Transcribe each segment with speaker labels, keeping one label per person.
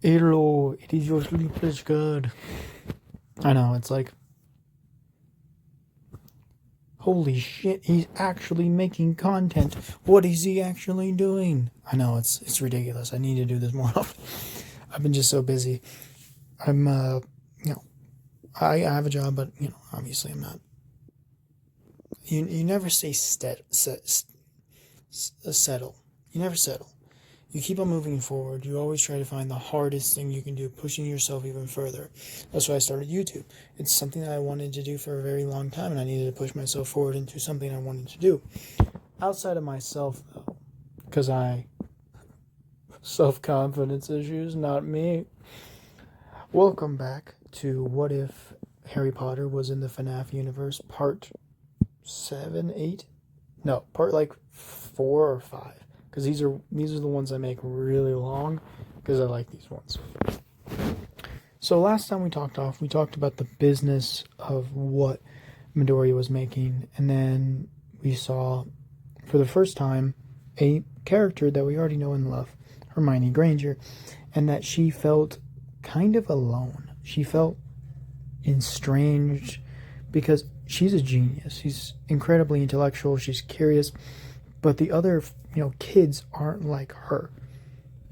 Speaker 1: Hello, it is your sleepless god. I know, it's like, holy shit, he's actually making content. What is he actually doing? I know, it's ridiculous. I need to do this more often. I've been just so busy. I'm, you know, I have a job, but, obviously I'm not. You never say settle. You never settle. You keep on moving forward. You always try to find the hardest thing you can do, pushing yourself even further. That's why I started YouTube. It's something that I wanted to do for a very long time, and I needed to push myself forward into something I wanted to do. Outside of myself, though, because self-confidence issues, not me. Welcome back to What If Harry Potter was in the FNAF universe, part 7, 8? No, part like 4 or 5. Because these are the ones I make really long because I like these ones. So last time we talked about the business of what Midoriya was making, and then we saw for the first time a character that we already know and love, Hermione Granger, and that she felt kind of alone. She felt estranged because she's a genius. She's incredibly intellectual. She's curious, but the other kids aren't like her.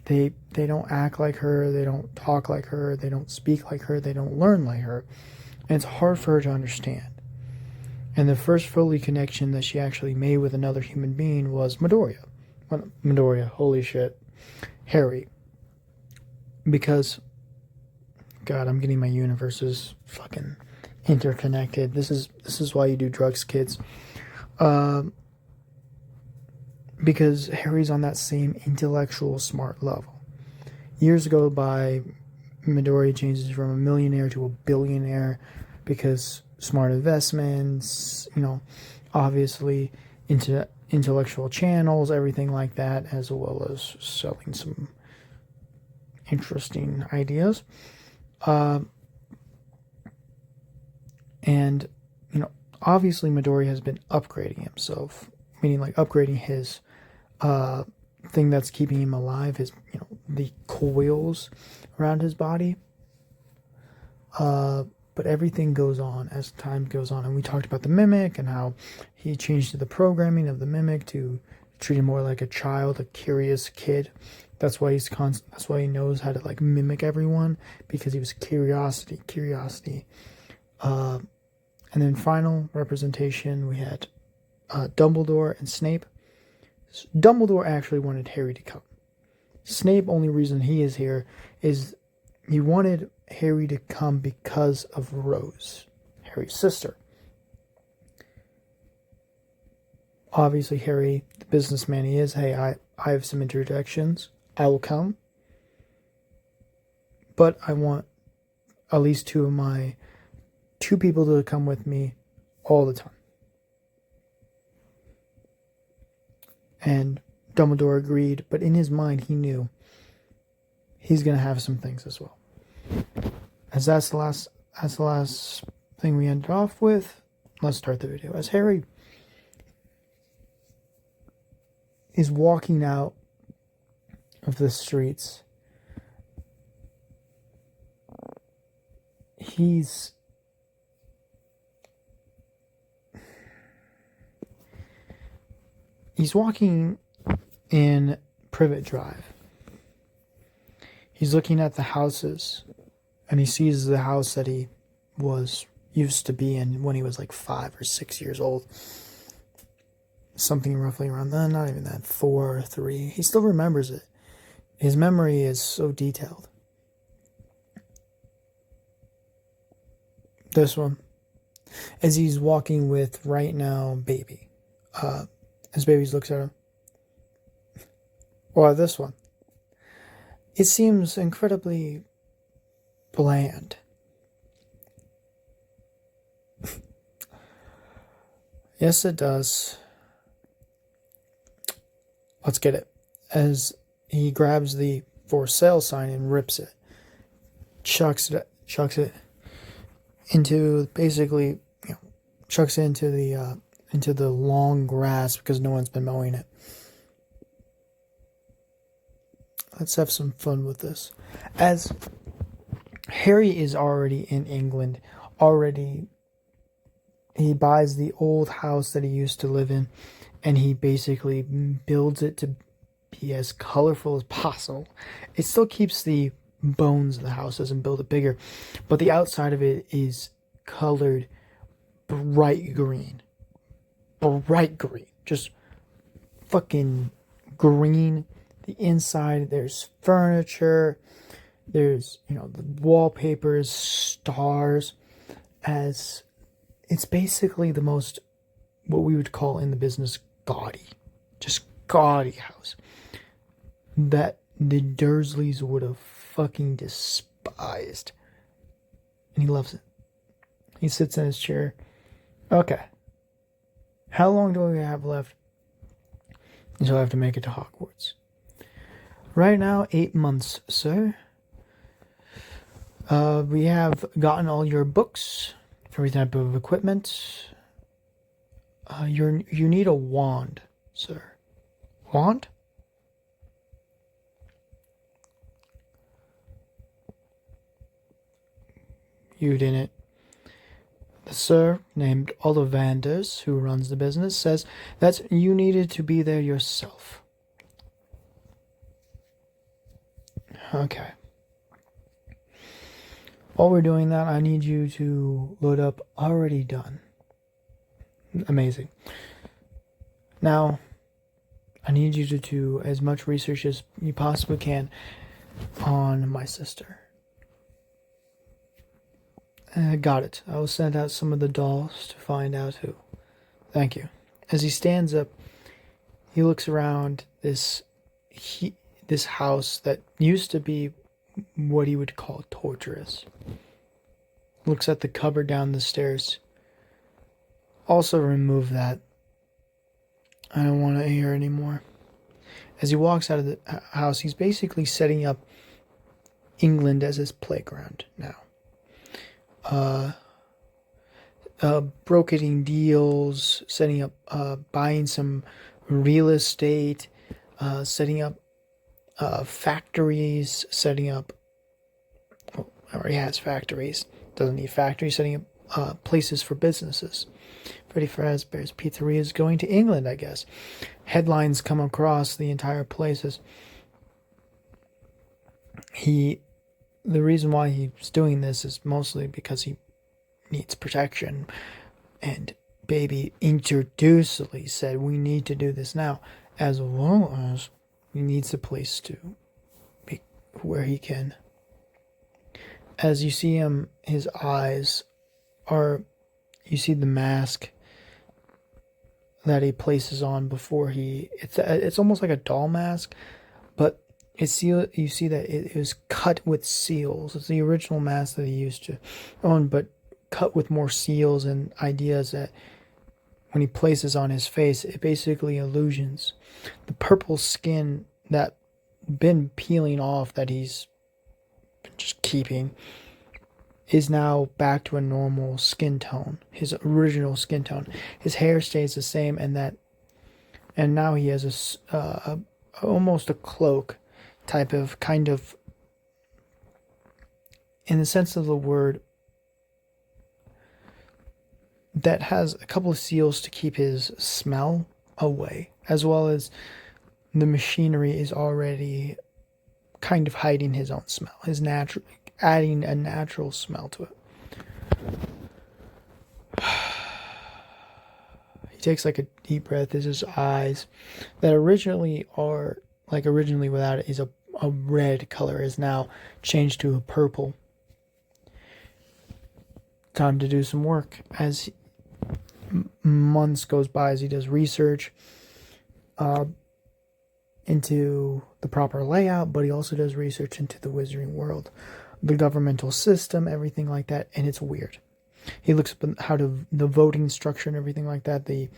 Speaker 1: They don't act like her, they don't talk like her, they don't speak like her, they don't learn like her, and it's hard for her to understand. And the first fully connection that she actually made with another human being was Midoriya. Well, Midoriya, holy shit, Harry. Because, God, I'm getting my universes fucking interconnected. This is why you do drugs, kids. Because Harry's on that same intellectual smart level. Years go by, Midori changes from a millionaire to a billionaire because smart investments, obviously into intellectual channels, everything like that, as well as selling some interesting ideas. And, obviously Midori has been upgrading himself, meaning like upgrading his thing that's keeping him alive, his the coils around his body. But everything goes on as time goes on, and we talked about the mimic and how he changed the programming of the mimic to treat him more like a child, a curious kid. That's why that's why he knows how to like mimic everyone, because he was curiosity. And then final representation, we had Dumbledore and Snape. Dumbledore actually wanted Harry to come. Snape, only reason he is here is he wanted Harry to come because of Rose, Harry's sister. Obviously, Harry, the businessman he is, hey, I have some interjections. I will come. But I want at least two people to come with me all the time. And Dumbledore agreed, but in his mind he knew he's going to have some things as well. As that's the last thing we ended off with, let's start the video. As Harry is walking out of the streets, he's walking in Privet Drive. He's looking at the houses, and he sees the house that he used to be in when he was like 5 or 6 years old. Something roughly around that, not even that, 4 or 3. He still remembers it. His memory is so detailed. This one, as he's walking with right now baby. As babies looks at him. Or this one. It seems incredibly bland. Yes, it does. Let's get it. As he grabs the for sale sign and rips it. Chucks it into basically, chucks it into the long grass because no one's been mowing it. Let's have some fun with this. As Harry is already in England, already he buys the old house that he used to live in, and he basically builds it to be as colorful as possible. It still keeps the bones of the house, doesn't build it bigger, but the outside of it is colored bright green. Bright green. Just fucking green. The inside, there's furniture, there's, the wallpapers, stars, as it's basically the most, what we would call in the business, gaudy. Just gaudy house. That the Dursleys would have fucking despised. And he loves it. He sits in his chair. Okay. How long do we have left until I have to make it to Hogwarts? Right now, 8 months, sir. We have gotten all your books, every type of equipment. You need a wand, sir. Wand? You didn't. The sir, named Ollivanders, who runs the business, says that you needed to be there yourself. Okay. While we're doing that, I need you to load up already done. Amazing. Now, I need you to do as much research as you possibly can on my sister. Got it. I will send out some of the dolls to find out who. Thank you. As he stands up, he looks around this house that used to be what he would call torturous. Looks at the cupboard down the stairs. Also remove that. I don't want to hear anymore. As he walks out of the house, he's basically setting up England as his playground now. Brokering deals, setting up, buying some real estate, setting up factories, setting up, already has factories, doesn't need factories, setting up places for businesses. Freddy Fazbear's Pizzeria is going to England, I guess. Headlines come across the entire places. The reason why he's doing this is mostly because he needs protection. And Baby introducedly said, we need to do this now, as well as he needs a place to be where he can. As you see him, his eyes are, you see the mask that he places on before it's almost like a doll mask, but you see that it was cut with seals. It's the original mask that he used to own, but cut with more seals and ideas that when he places on his face, it basically illusions. The purple skin that been peeling off that he's been just keeping is now back to a normal skin tone, his original skin tone. His hair stays the same, and now he has almost a cloak type of, kind of, in the sense of the word, that has a couple of seals to keep his smell away, as well as the machinery is already kind of hiding his own smell, adding a natural smell to it. He takes like a deep breath as his eyes that originally without it is a red color is now changed to a purple. Time to do some work. As months goes by, as he does research into the proper layout, but he also does research into the wizarding world, the governmental system, everything like that, and it's weird. He looks up the voting structure and everything like that, the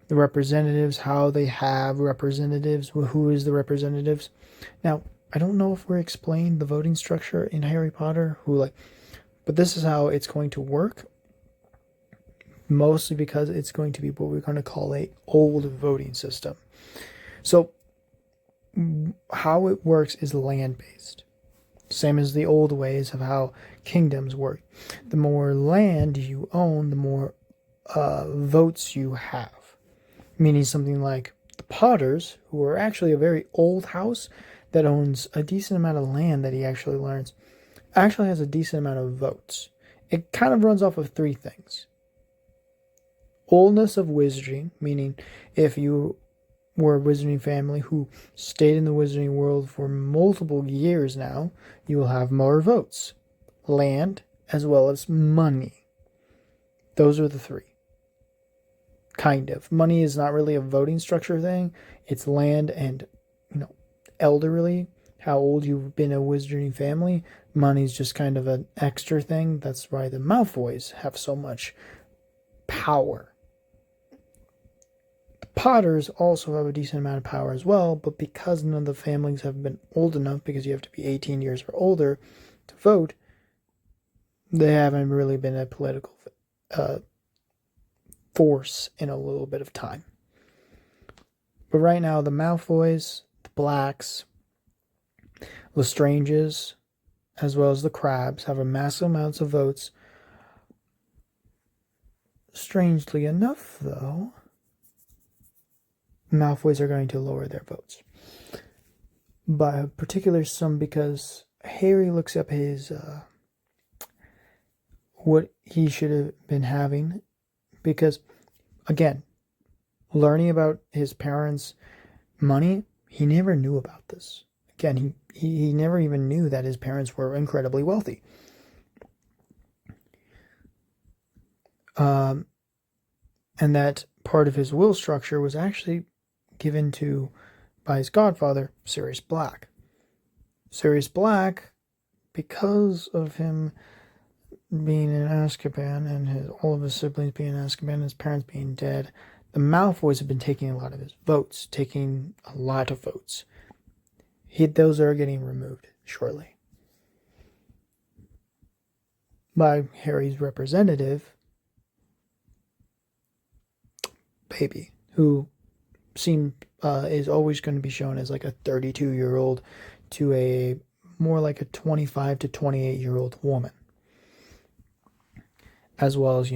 Speaker 1: representatives, how they have representatives, who is the representatives. Now, I don't know if we're explained the voting structure in Harry Potter, but this is how it's going to work, mostly because it's going to be what we're going to call a old voting system. So, how it works is land-based. Same as the old ways of how kingdoms work. The more land you own, the more votes you have. Meaning something like the Potters, who are actually a very old house that owns a decent amount of land that he actually learns, actually has a decent amount of votes. It kind of runs off of three things. Oldness of wizarding, meaning if you were a wizarding family who stayed in the wizarding world for multiple years now, you will have more votes. Land as well as money. Those are the three. Kind of. Money is not really a voting structure thing. It's land and, elderly, how old you've been a wizarding family. Money's just kind of an extra thing. That's why the Malfoys have so much power. The Potters also have a decent amount of power as well, but because none of the families have been old enough, because you have to be 18 years or older to vote, they haven't really been a political force in a little bit of time. But right now, the Malfoys, the Blacks, Lestranges, as well as the Crabs have a massive amounts of votes. Strangely enough, though, Malfoys are going to lower their votes by a particular sum because Harry looks up his what he should have been having, because again, learning about his parents' money, he never knew about this. Again, he never even knew that his parents were incredibly wealthy. And that part of his will structure was actually given to by his godfather, Sirius Black. Sirius Black, because of him being in Azkaban and all of his siblings being in Azkaban, his parents being dead, the Malfoys have been taking a lot of his votes, taking a lot of votes. Those are getting removed shortly by Harry's representative, Baby, who is always going to be shown as like a 32-year-old to a more like a 25 to 28-year-old woman, as well as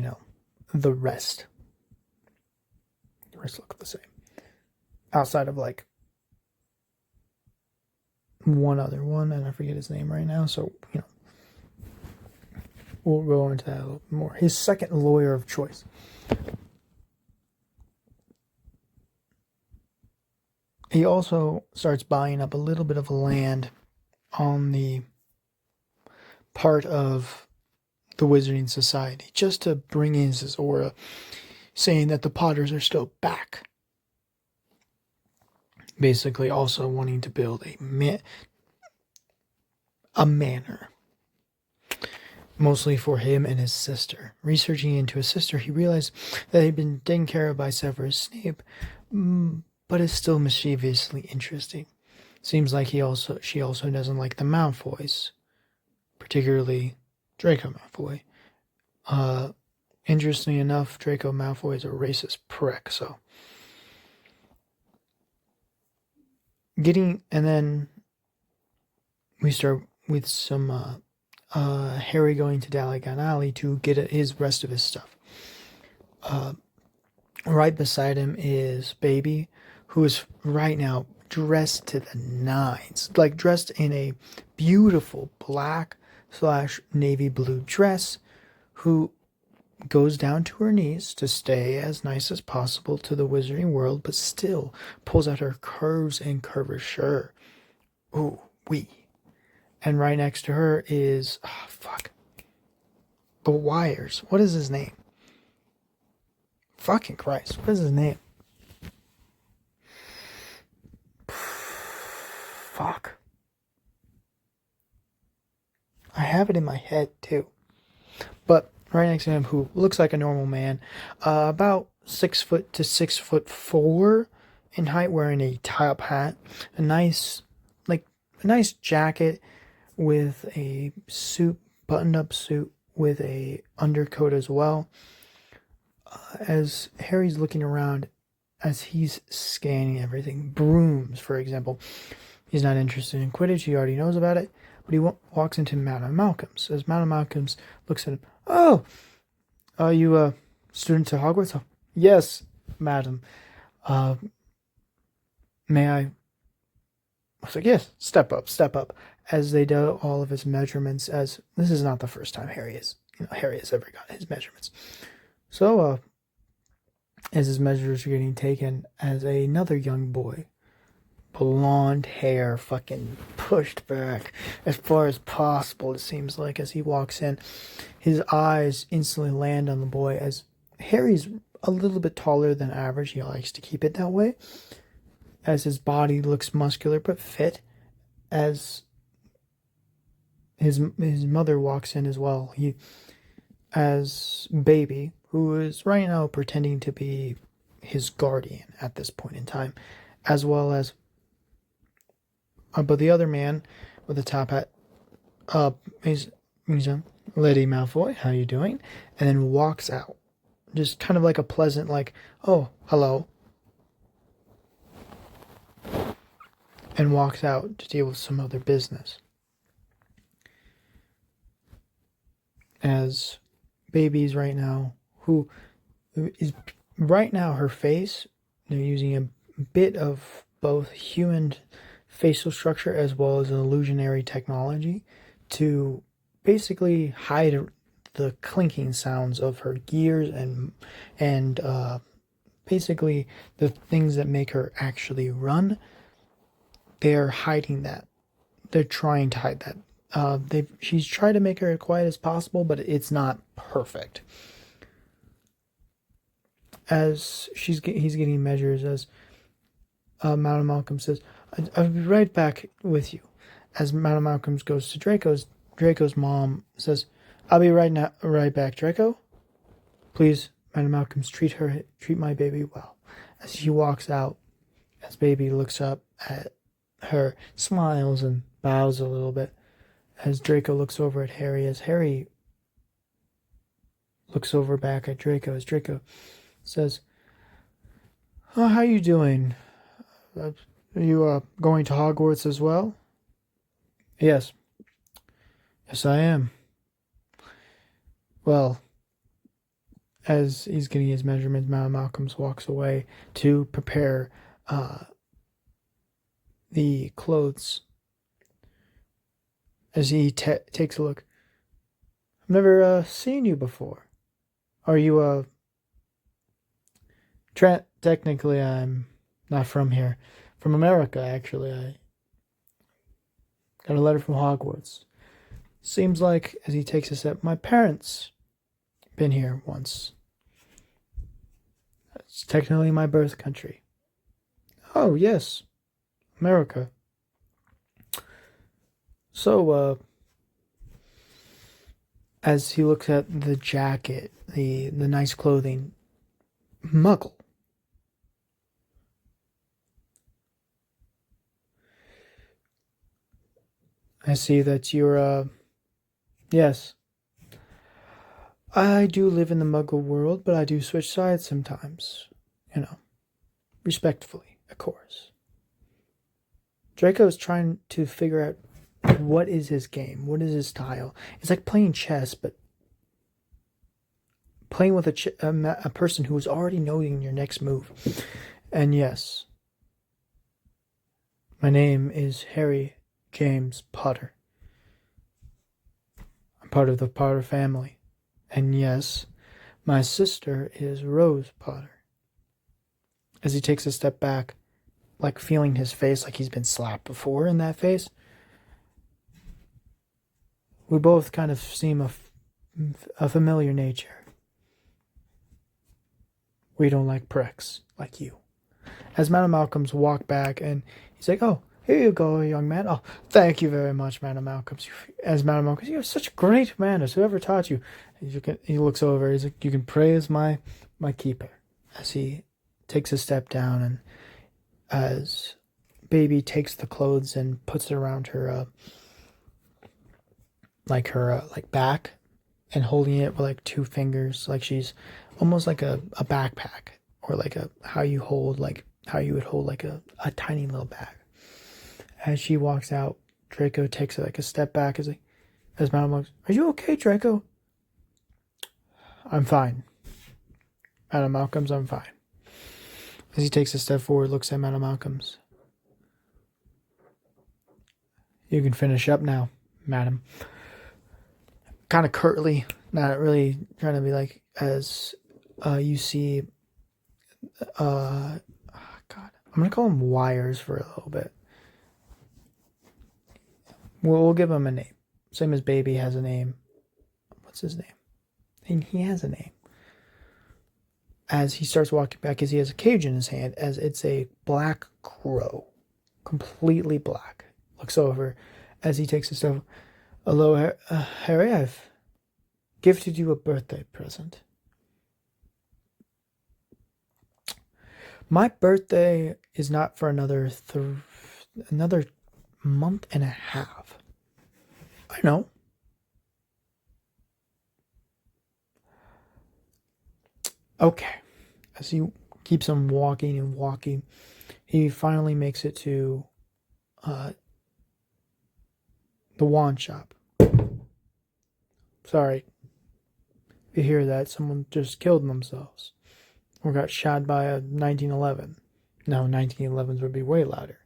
Speaker 1: the rest. The rest look the same, outside of like one other one, and I forget his name right now. So we'll go into that a little bit more. His second lawyer of choice. He also starts buying up a little bit of land on the part of the Wizarding Society, just to bring in his aura, saying that the Potters are still back. Basically also wanting to build a manor. Mostly for him and his sister. Researching into his sister, he realized that he'd been taken care of by Severus Snape, but is still mischievously interesting. Seems like she also doesn't like the Malfoys, particularly Draco Malfoy. Interestingly enough, Draco Malfoy is a racist prick, so. And then we start with some Harry going to Diagon Alley to get his rest of his stuff. Right beside him is Baby, who is right now dressed to the nines, like dressed in a beautiful black/navy blue dress, who goes down to her knees to stay as nice as possible to the wizarding world, but still pulls out her curves and curvature. Ooh, wee. And right next to her is, the Wires. What is his name? Fucking Christ, what is his name? Fuck. I have it in my head too. But right next to him, who looks like a normal man, about 6 foot to 6'4" in height, wearing a top hat, a nice jacket with a suit, buttoned up suit with a undercoat as well. As Harry's looking around as he's scanning everything. Brooms, for example. He's not interested in Quidditch. He already knows about it. But he walks into Madam Malcolm's. As Madam Malcolm's looks at him, "Oh, are you a student to Hogwarts?" "Oh, yes, madam. Uh, may I?" I was like, "Yes, step up, step up." As they do all of his measurements, as this is not the first time Harry has ever got his measurements. So, as his measures are getting taken, as another young boy, blonde hair fucking pushed back as far as possible, it seems like, as he walks in, his eyes instantly land on the boy. As Harry's a little bit taller than average, he likes to keep it that way, as his body looks muscular but fit. As his mother walks in as well, as Baby, who is right now pretending to be his guardian at this point in time, as well as but the other man with the top hat, he's Lady Malfoy, how you doing? And then walks out, just kind of like a pleasant, like, "Oh, hello," and walks out to deal with some other business. As Baby's right now, who is right now, her face, they're using a bit of both human facial structure as well as an illusionary technology to basically hide the clinking sounds of her gears and basically the things that make her actually run. They're hiding that. They're trying to hide that. She's tried to make her as quiet as possible, but it's not perfect. As he's getting measures, as Madam Malcolm says, "I'll be right back with you." As Madam Malcolm goes to Draco's mom says, "I'll be right back, Draco. Please, Madam Malcolm, treat my baby well." As she walks out, as Baby looks up at her, smiles and bows a little bit. As Draco looks over at Harry, as Harry looks over back at Draco, as Draco says, "Oh, how you doing? Are you going to Hogwarts as well?" "Yes. Yes, I am." Well, as he's getting his measurements, Madam Malcolm walks away to prepare the clothes. As he takes a look, "I've never seen you before. Are you technically, I'm not from here. From America, actually. I got a letter from Hogwarts. Seems like," as he takes a step, "my parents been here once. It's technically my birth country." "Oh, yes. America. So, as he looks at the jacket, the nice clothing, Muggle. I see that you're, yes. I do live in the Muggle world, but I do switch sides sometimes. Respectfully, of course." Draco's trying to figure out what is his game, what is his style. It's like playing chess, but playing with a person who is already knowing your next move. And yes, my name is Harry James Potter. I'm part of the Potter family. And yes, my sister is Rose Potter. As he takes a step back, like feeling his face like he's been slapped before in that face. We both kind of seem a familiar nature. We don't like pricks like you. As Madam Malcolm's walk back, and he's like, "Oh, here you go, young man. Oh, thank you very much, Madam Malcolm." As Madam Malcolm, "You have such great manners. Whoever taught you?" He looks over. He's like, "You can praise my keeper." As he takes a step down, and as Baby takes the clothes and puts it around her, like back, and holding it with like two fingers, like she's almost like a backpack or like how you would hold like a tiny little bag. As she walks out, Draco takes like a step back as Madame looks. Are you okay, Draco? I'm fine. Madame Malcolms, I'm fine. As he takes a step forward, looks at Madame Malcolms. You can finish up now, Madam. Kind of curtly, not really trying to be like, as you see, God, I'm going to call him Wires for a little bit. We'll give him a name. Same as Baby has a name. What's his name? And he has a name. As he starts walking back, as he has a cage in his hand, as it's a black crow. Completely black. Looks over as he takes a step. Hello, Harry, I've gifted you a birthday present. My birthday is not for another month and a half. I know. Okay. As he keeps on walking and walking, he finally makes it to the wand shop. Sorry. You hear that? Someone just killed themselves. Or got shot by a 1911. No, 1911s would be way louder.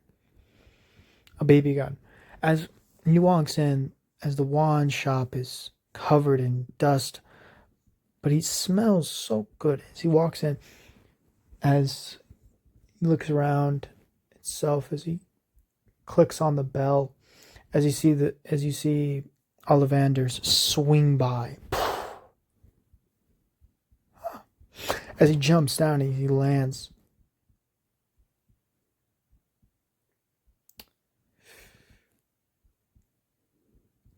Speaker 1: A baby gun. As he walks in, as the wand shop is covered in dust, but he smells so good as he walks in, as he looks around itself, as he clicks on the bell, as you see Ollivanders swing by. As he jumps down, he lands.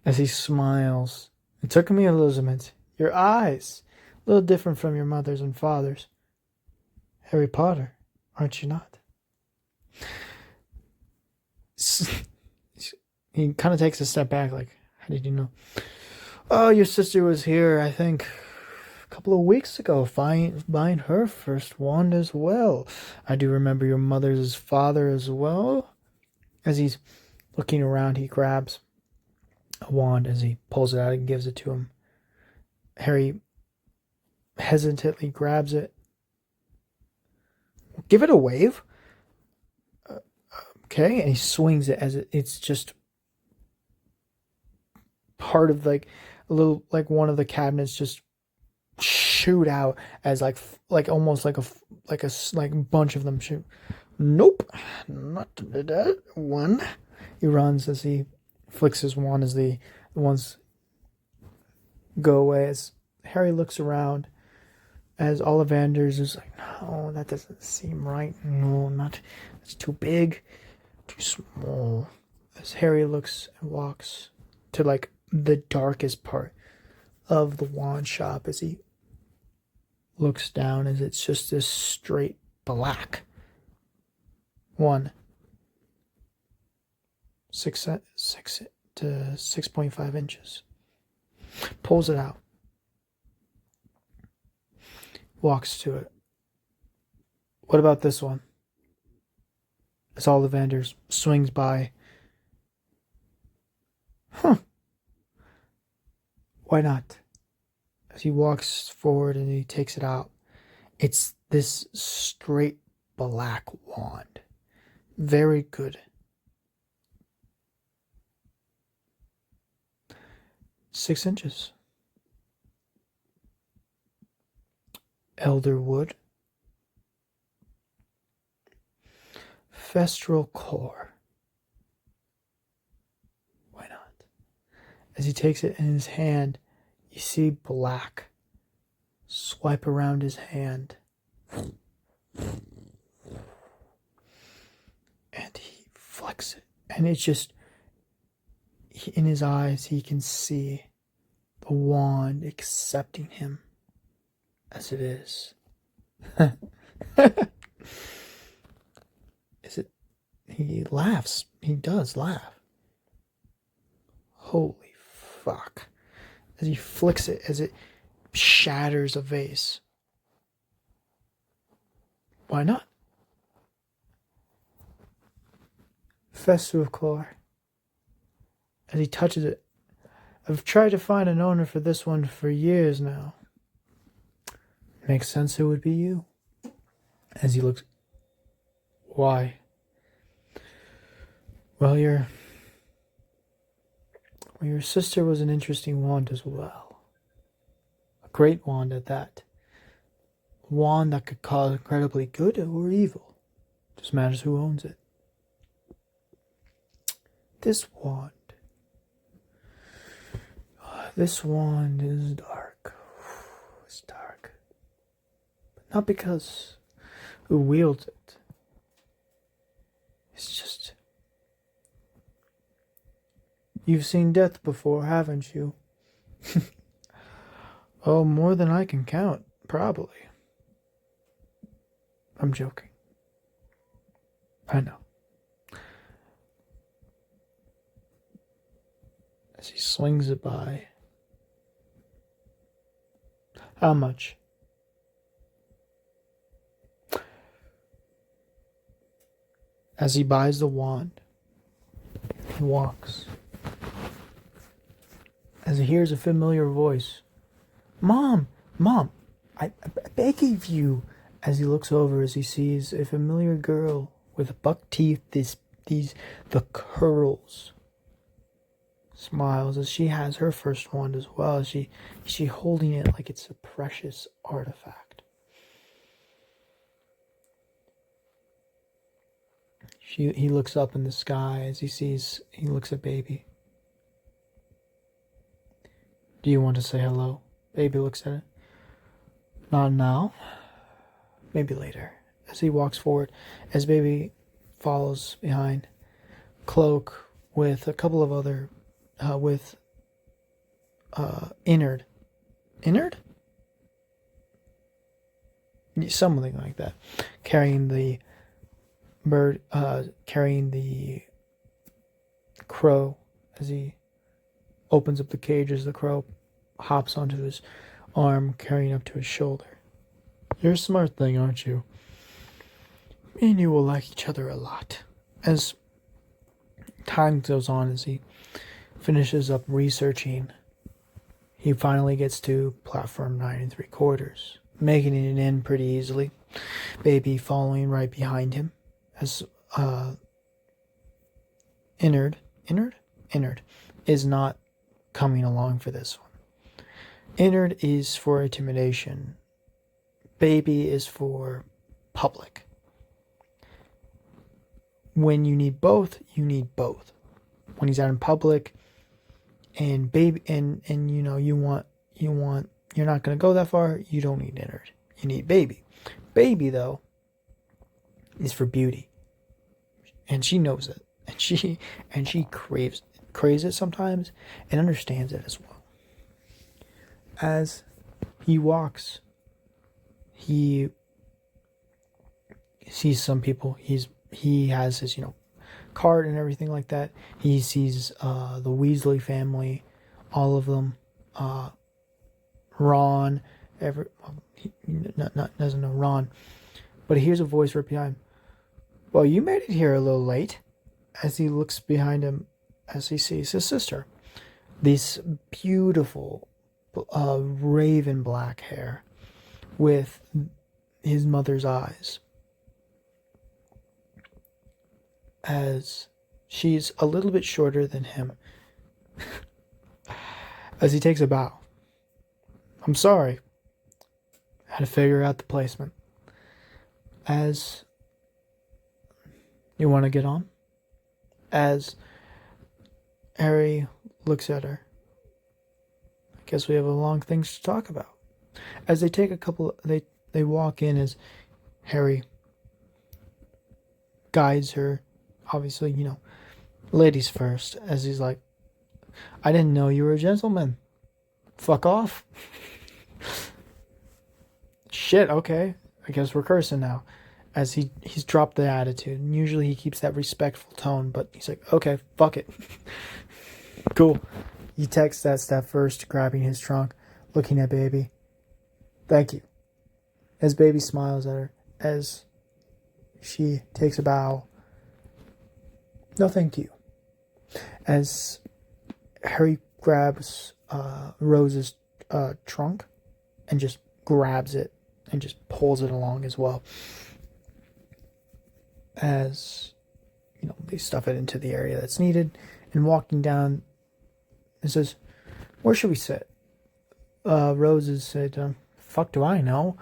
Speaker 1: As he smiles. It took me, Elizabeth. Your eyes. A little different from your mother's and father's. Harry Potter, aren't you not? He kind of takes a step back, like, how did you know? Oh, your sister was here, I think, a couple of weeks ago, buying her first wand as well. I do remember your mother's father as well. As he's looking around, he grabs a wand as he pulls it out and gives it to him. Harry hesitantly grabs it. Give it a wave. Okay, and he swings it as it's just part of like a little, like one of the cabinets just shoot out as like almost like a bunch of them shoot. Nope, not that one. He runs as he flicks his wand as the ones go away. As Harry looks around, as Ollivanders is like, no, that doesn't seem right. No, not. It's too big, too small. As Harry looks and walks to like the darkest part of the wand shop, as he looks down, as it's just this straight black one. 6 to 6.5 inches. Pulls it out. Walks to it. What about this one? As Ollivanders swings by. Why not? As he walks forward and he takes it out, it's this straight black wand. Very good. 6 inches. Elder wood. Festral core. Why not? As he takes it in his hand, you see black swipe around his hand. And he flicks it. And it's just, in his eyes, he can see the wand accepting him as it is. Is it? He laughs. He does laugh. Holy fuck. As he flicks it, as it shatters a vase. Why not? Festive core. As he touches it. I've tried to find an owner for this one for years now. Makes sense it would be you. As he looks. Why? Well, your sister was an interesting wand as well. A great wand at that. A wand that could cause incredibly good or evil. Just matters who owns it. This wand. This wand is dark. It's dark. But not because who wields it. It's just... You've seen death before, haven't you? Oh, more than I can count, probably. I'm joking. I know. As he swings it by. How much? As he buys the wand, he walks. As he hears a familiar voice. Mom! Mom! I beg of you! As he looks over, as he sees a familiar girl with buck teeth, the curls. Smiles as she has her first wand as well. As she holding it like it's a precious artifact. He looks up in the sky as he looks at baby. Do you want to say hello? Baby looks at it. Not now. Maybe later. As he walks forward, as baby follows behind, Cloak with a couple of other, Innard. Innard? Something like that. Carrying the bird, carrying the crow as he opens up the cage as the crow hops onto his arm, carrying up to his shoulder. You're a smart thing, aren't you? Me and you will like each other a lot. As time goes on, as he finishes up researching, he finally gets to platform 9 3/4, making it in pretty easily. Baby following right behind him, as Innard is not coming along for this one. Innard is for intimidation. Baby is for public. When you need both, you need both. When he's out in public, and baby, and you know you're not gonna go that far. You don't need Innard. You need baby. Baby though is for beauty, and she knows it, and she craves it sometimes, and understands it as well. As he walks, he sees some people. He has his cart and everything like that. He sees the Weasley family, all of them. Ron, he doesn't know Ron, but he hears a voice right behind him. Well, you made it here a little late. As he looks behind him, as he sees his sister, this beautiful raven black hair with his mother's eyes, as she's a little bit shorter than him. As he takes a bow. I'm sorry. I had to figure out the placement. As you want to get on? As Harry looks at her. I guess we have a long things to talk about. As they take they walk in, as Harry guides her. Obviously, ladies first. As he's like, I didn't know you were a gentleman. Fuck off. Shit, okay. I guess we're cursing now. As he's dropped the attitude. And usually he keeps that respectful tone, but he's like, okay, fuck it. Cool. He takes that step first, grabbing his trunk, looking at baby. Thank you. As baby smiles at her, as she takes a bow. No, thank you. As Harry grabs Rose's trunk and just grabs it and just pulls it along as well. As they stuff it into the area that's needed, and walking down, it says, "Where should we sit?" Rose has said, "Fuck do I know?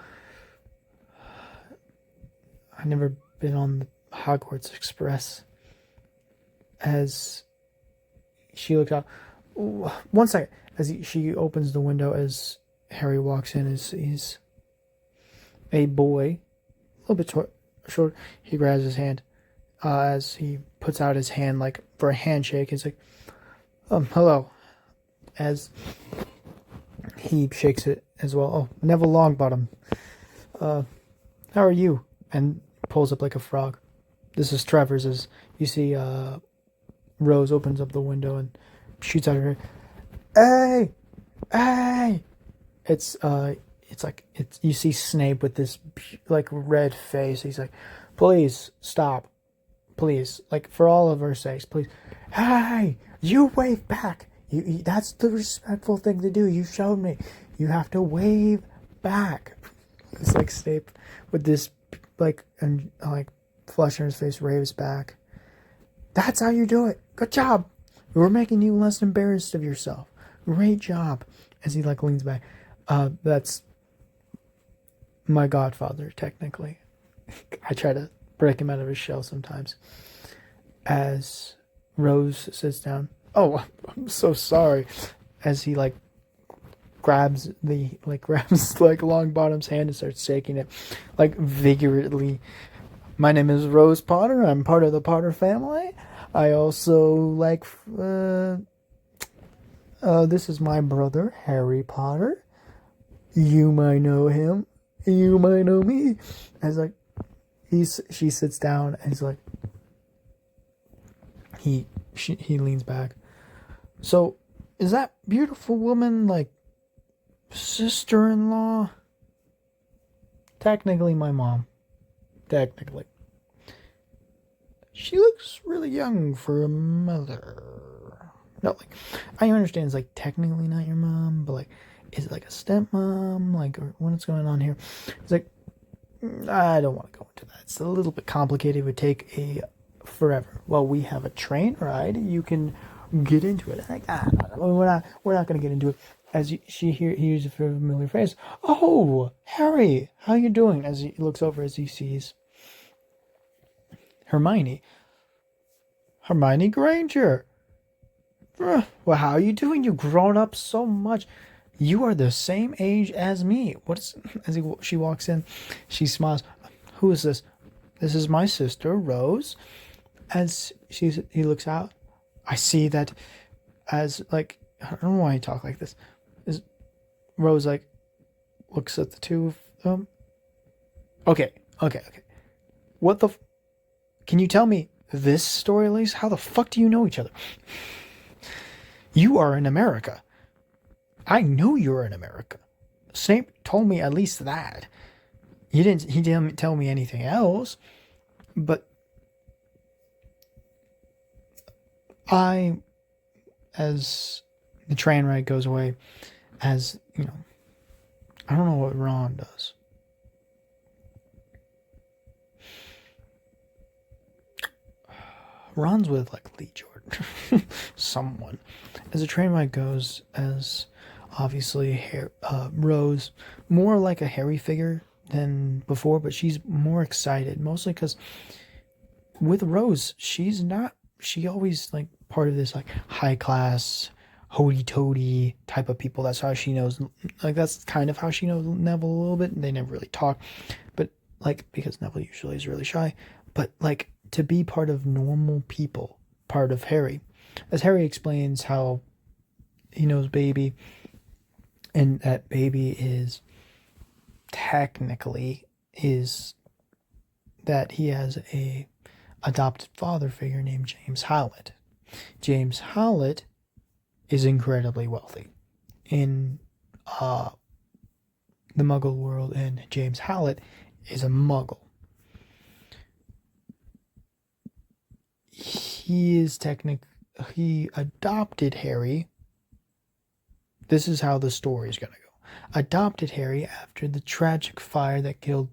Speaker 1: I've never been on the Hogwarts Express." As she looks out, one second, as she opens the window, as Harry walks in, he's a boy, a little bit short. He grabs his hand. As he puts out his hand like for a handshake, he's like, hello. As he shakes it as well. "Oh, Neville Longbottom. How are you?" And pulls up like a frog. This is Trevor's. As you see, Rose opens up the window and shoots at her. "Hey! Hey!" It's like you see Snape with this like red face. He's like, "Please stop. Please, like for all of our sakes, please. Hey, you wave back. You that's the respectful thing to do. You showed me. You have to wave back." It's like Snape with this like flush on his face waves back. "That's how you do it. Good job. We're making you less embarrassed of yourself. Great job." As he like leans back. That's my godfather, technically. I try to break him out of his shell sometimes. As Rose sits down. "Oh, I'm so sorry." As he grabs Longbottom's hand and starts shaking it like vigorously. "My name is Rose Potter. I'm part of the Potter family. I also this is my brother, Harry Potter. You might know him. You might know me." As she sits down and he's like, he leans back. "So, is that beautiful woman like sister-in-law?" "Technically my mom. Technically. She looks really young for a mother." No, I understand it's technically not your mom, but is it a stepmom? Or what's going on here? It's I don't want to go into that. It's a little bit complicated. It would take forever. "Well, we have a train ride. You can get into it." We're not going to get into it. As she hears a familiar face. "Oh, Harry, how you doing?" As he looks over, as he sees Hermione. "Hermione Granger. Well, how are you doing? You've grown up so much. You are the same age as me." She walks in, she smiles. "Who is this?" "This is my sister, Rose." As he looks out, I see that as I don't know why he talk like this. Is Rose looks at the two of them. Okay. What the? Can you tell me this story, at least? How the fuck do you know each other? You are in America. I know you're in America. Snape told me at least that. He didn't tell me anything else. But as the train ride goes away, as I don't know what Ron does. Ron's with Lee Jordan, someone. As the train ride goes, as obviously Rose, more like a Harry figure than before, but she's more excited, mostly because with Rose, she always part of this high class, hoity-toity type of people. That's how she knows, that's kind of how she knows Neville a little bit. They never really talk, but because Neville usually is really shy, but to be part of normal people, part of Harry. As Harry explains how he knows Baby, and that Baby is technically that he has a adopted father figure named James Howlett. James Howlett is incredibly wealthy in the Muggle world, and James Howlett is a Muggle. he adopted Harry. This is how the story is going to go. Adopted Harry after the tragic fire that killed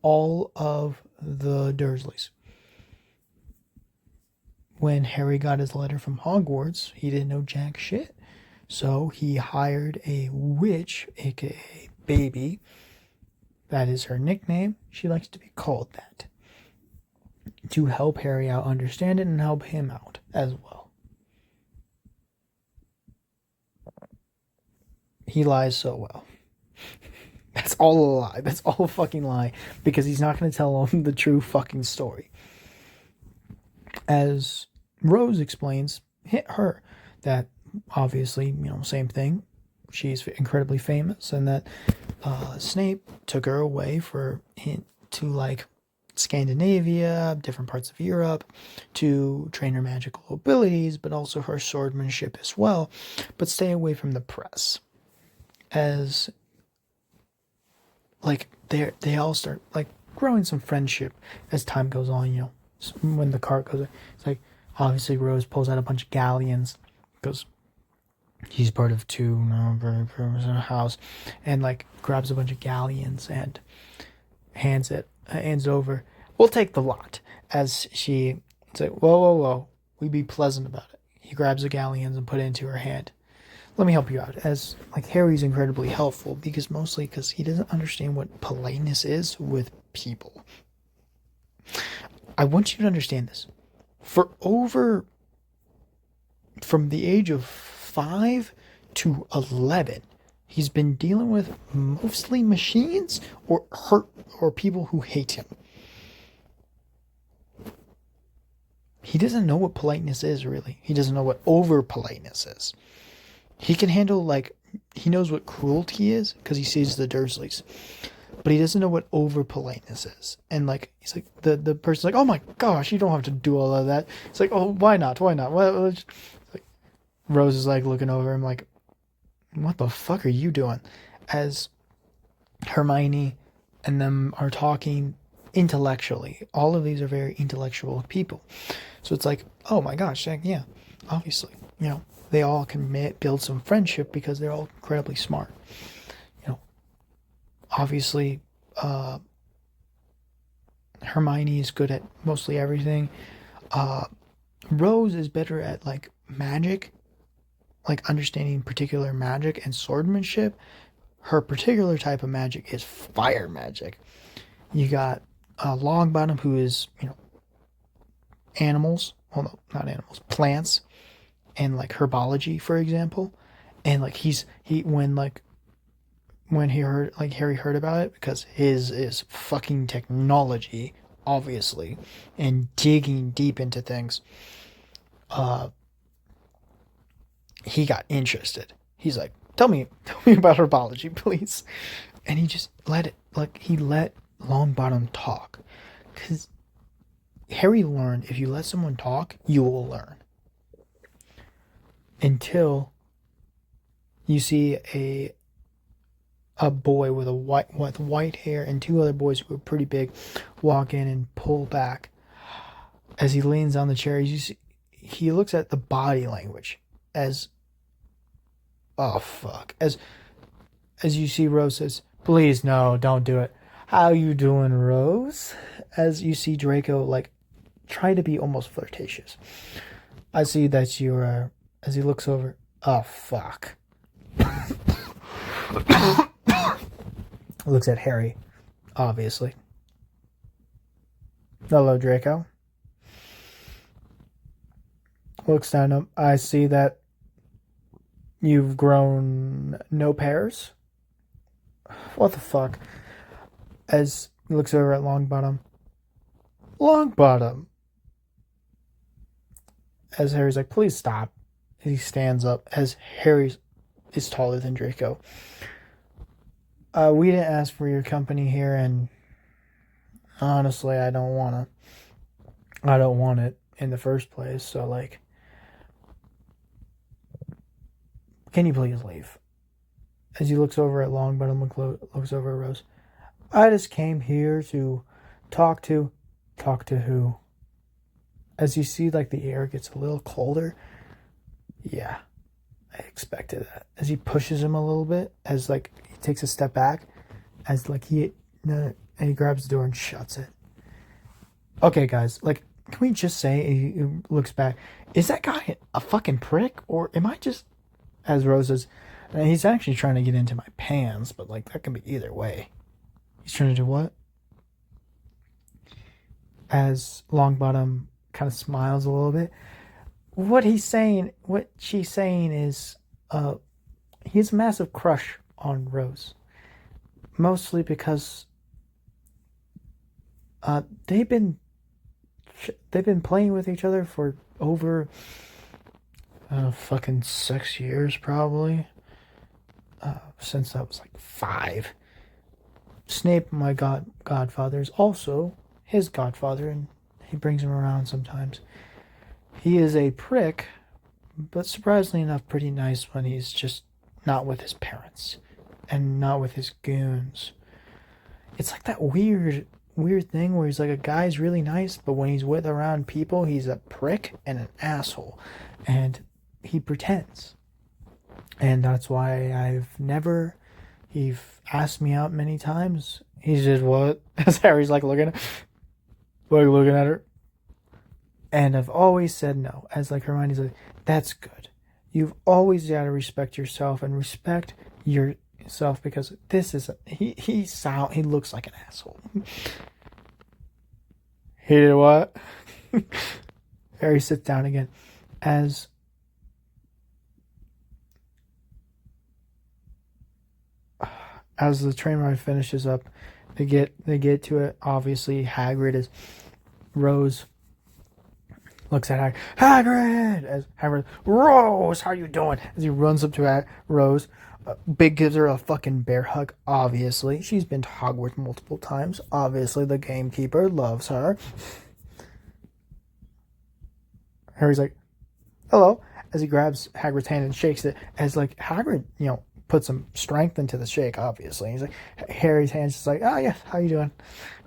Speaker 1: all of the Dursleys. When Harry got his letter from Hogwarts, he didn't know jack shit. So he hired a witch, aka Baby. That is her nickname. She likes to be called that. To help Harry out understand it and help him out as well. He lies so well. That's all a lie. That's all a fucking lie. Because he's not going to tell him the true fucking story. As Rose explains, hit her that obviously, same thing. She's incredibly famous, and that Snape took her away to like Scandinavia, different parts of Europe, to train her magical abilities, but also her swordmanship as well. But stay away from the press, as like they all start like growing some friendship as time goes on. When the cart goes, it's like obviously Rose pulls out a bunch of galleons because he's part of two very famous in a house, and like grabs a bunch of galleons and hands over. We'll take the lot. As she like, whoa, we be pleasant about it. He grabs the galleons and put it into her hand. Let me help you out. As like Harry's incredibly helpful because he doesn't understand what politeness is with people. I want you to understand this. From the age of 5 to 11, he's been dealing with mostly machines or people who hate him. He doesn't know what politeness is, really. He doesn't know what over politeness is. He can handle, he knows what cruelty is because he sees the Dursleys. But he doesn't know what over politeness is. And he's like, the person's like, oh my gosh, you don't have to do all of that. It's like, oh, why not? Well, Rose is looking over him like, what the fuck are you doing? As Hermione and them are talking intellectually. All of these are very intellectual people. So it's like, oh my gosh, yeah, obviously, they all can build some friendship because they're all incredibly smart. Obviously, Hermione is good at mostly everything. Rose is better at magic, understanding particular magic and swordmanship. Her particular type of magic is fire magic. You got Longbottom, who is animals. Well, no, not animals, plants, and herbology, for example. And when Harry heard about it, because his is fucking technology, obviously, and digging deep into things, he got interested. He's like, tell me about herbology, please. And he just let Longbottom talk. Because Harry learned if you let someone talk, you will learn. Until you see a boy with white hair and two other boys who are pretty big walk in and pull back. As he leans on the chair, he looks at the body language as, oh fuck, as you see Rose says, please no, don't do it. How you doing, Rose? As you see Draco try to be almost flirtatious. I see that you are. As he looks over, oh fuck. Looks at Harry, obviously. Hello, Draco. Looks down him. I see that you've grown no pairs. What the fuck? As he looks over at Longbottom. Longbottom! As Harry's like, please stop. He stands up as Harry is taller than Draco. We didn't ask for your company here, and honestly, I don't want it in the first place, so can you please leave? As he looks over at Longbottom, looks over at Rose. I just came here to talk to who? as you see, like, the air gets a little colder. Yeah, I expected that. As he pushes him a little bit, as, like, he takes a step back, as, like, and he grabs the door and shuts it. Okay, guys, like, can we just say, he looks back, is that guy a fucking prick? Or am I just, as Rose says, he's actually trying to get into my pants, but, like, that can be either way. He's trying to do what? As Longbottom kind of smiles a little bit. What she's saying is, he has a massive crush on Rose. Mostly because, they've been playing with each other for over, fucking 6 years, probably. Since I was like 5. Snape, my godfather, is also his godfather, and he brings him around sometimes. He is a prick, but surprisingly enough, pretty nice when he's just not with his parents and not with his goons. It's like that weird thing where he's like, a guy's really nice, but when he's around people, he's a prick and an asshole, and he pretends. And that's why he's asked me out many times. He said, what? As Harry's like looking at her. And I've always said no. As like Hermione's like, that's good. You've always got to respect yourself and respect yourself, because this is he looks like an asshole. He did what? Harry sits down again. As the train ride finishes up, they get to it. Obviously, Hagrid is Rose looks at Hagrid. As Hagrid, Rose, how you doing? As he runs up to Rose, Big gives her a fucking bear hug. Obviously, she's been to Hogwarts multiple times. Obviously, the gamekeeper loves her. Harry's like, hello, as he grabs Hagrid's hand and shakes it. As like Hagrid, put some strength into the shake, obviously. He's like, Harry's hand's just like, oh yeah, how you doing?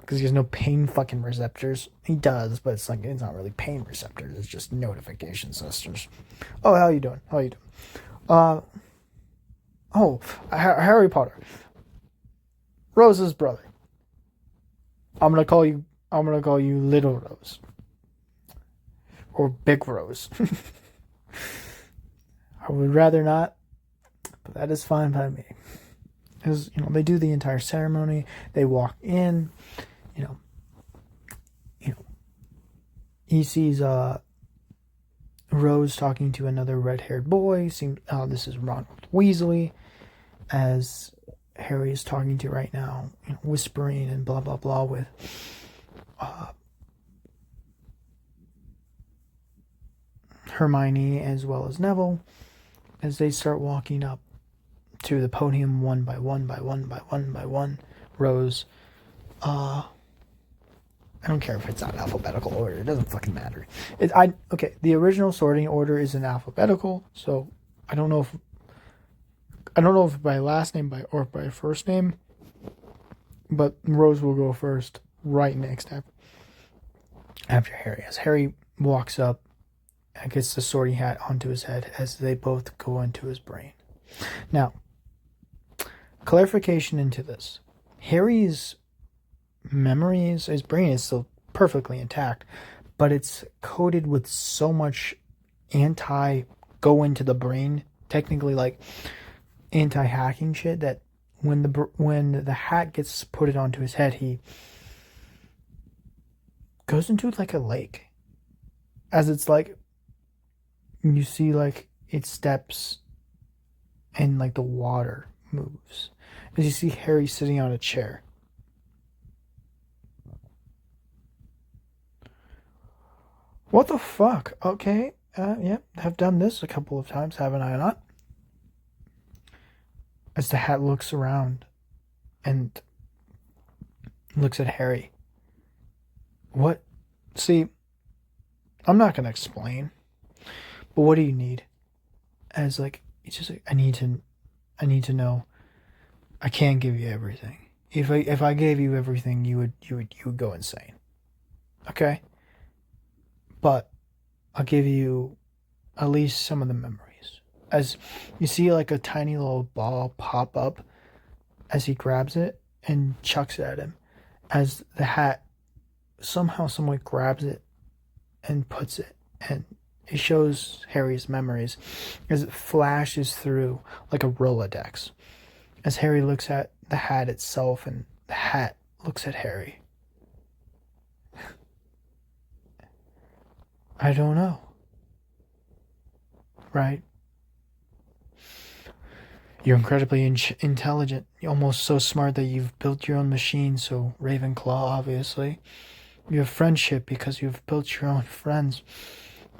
Speaker 1: Because he has no pain fucking receptors. He does, but it's like, it's not really pain receptors. It's just notification systems. Oh, how you doing? Harry Potter. Rose's brother. I'm gonna call you Little Rose. Or Big Rose. I would rather not, but that is fine by me. Because, they do the entire ceremony. They walk in, he sees Rose talking to another red-haired boy. This is Ronald Weasley, as Harry is talking to right now, whispering and blah blah blah with Hermione as well as Neville, as they start walking up to the podium one by one. Rose, I don't care if it's not alphabetical order. It doesn't fucking matter. The original sorting order is in alphabetical, so I don't know if by last name or by first name, but Rose will go first, right next after Harry. As Harry walks up and gets the sorting hat onto his head, as they both go into his brain. Now, clarification into this. Harry's memories, his brain is still perfectly intact, but it's coated with so much go into the brain, technically like anti-hacking shit, that when the hat gets put onto his head, he goes into like a lake, as it's like you see like it steps and like the water moves, as you see Harry sitting on a chair. What the fuck? Okay, yeah, I've done this a couple of times, haven't I not? As the hat looks around and looks at Harry. What? See, I'm not gonna explain, but what do you need? As like, it's just like, I need to know. I can't give you everything. If I gave you everything, you would go insane. Okay? but I'll give you at least some of the memories. As you see, like a tiny little ball pop up as he grabs it and chucks it at him. As the hat somehow, someone grabs it and puts it, and it shows Harry's memories as it flashes through like a Rolodex. As Harry looks at the hat itself, and the hat looks at Harry. I don't know. Right? You're incredibly intelligent. You're almost so smart that you've built your own machine, so Ravenclaw, obviously. You have friendship because you've built your own friends,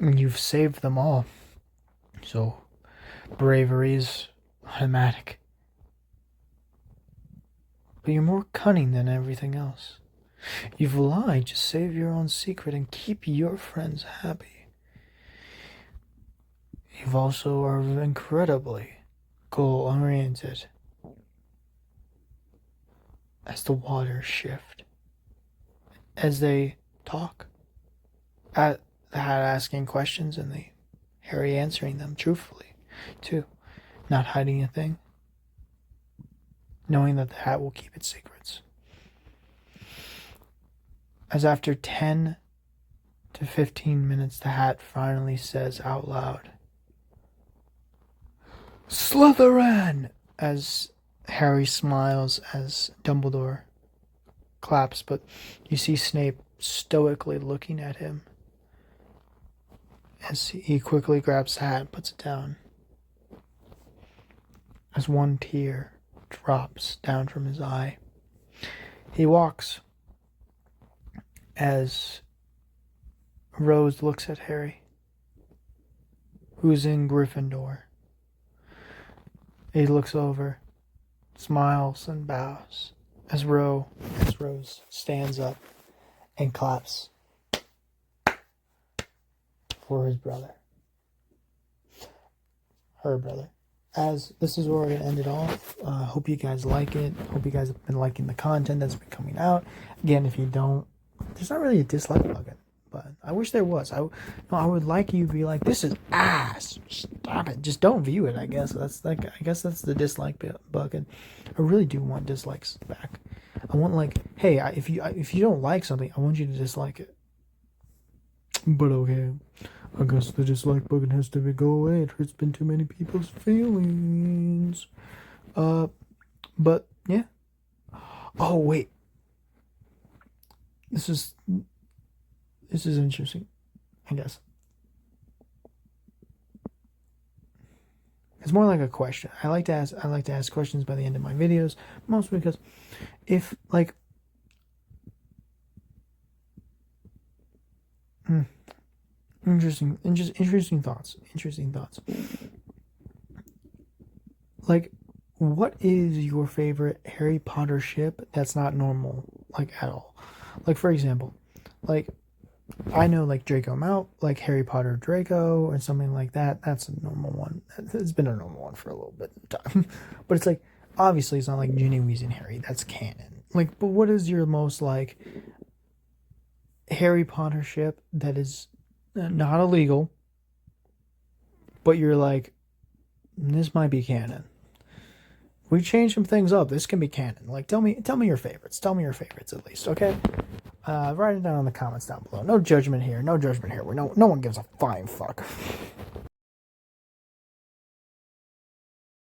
Speaker 1: and you've saved them all. So, bravery is automatic. But you're more cunning than everything else. You've lied to save your own secret and keep your friends happy. You've also are incredibly goal-oriented. As the waters shift, as they talk, at the hat asking questions and the Harry answering them truthfully, too, not hiding a thing, knowing that the hat will keep its secrets. As after 10 to 15 minutes, the hat finally says out loud, Slytherin! As Harry smiles as Dumbledore claps, but you see Snape stoically looking at him as he quickly grabs the hat and puts it down. As one tear drops down from his eye, he walks as Rose looks at Harry, who's in Gryffindor. He looks over, smiles and bows as Rose stands up and claps for his brother. Her brother. As this is where we're going to end it off. Hope you guys like it. Hope you guys have been liking the content that's been coming out. Again, if you don't, there's not really a dislike button, but I wish there was. I would like you to be like, this is ass. Stop it. Just don't view it. I guess that's the dislike button. I really do want dislikes back. I want like, hey, if you don't like something, I want you to dislike it. But okay, I guess the dislike button has to go away. It hurts been too many people's feelings. But yeah. Oh wait. This is interesting, I guess. It's more like a question. I like to ask questions by the end of my videos, mostly because if like interesting thoughts. Like, what is your favorite Harry Potter ship that's not normal, like at all? Like, for example, like I know like Draco Mount, like Harry Potter Draco or something like that. That's a normal one. It's been a normal one for a little bit of time. But it's like, obviously it's not like Ginny, Weasley, and Harry. That's canon. Like, but what is your most like Harry Potter ship that is not illegal, but you're like, this might be canon? We change some things up. This can be canon. Like, tell me your favorites. Tell me your favorites at least, okay? Write it down in the comments down below. No judgment here. No one gives a flying fuck.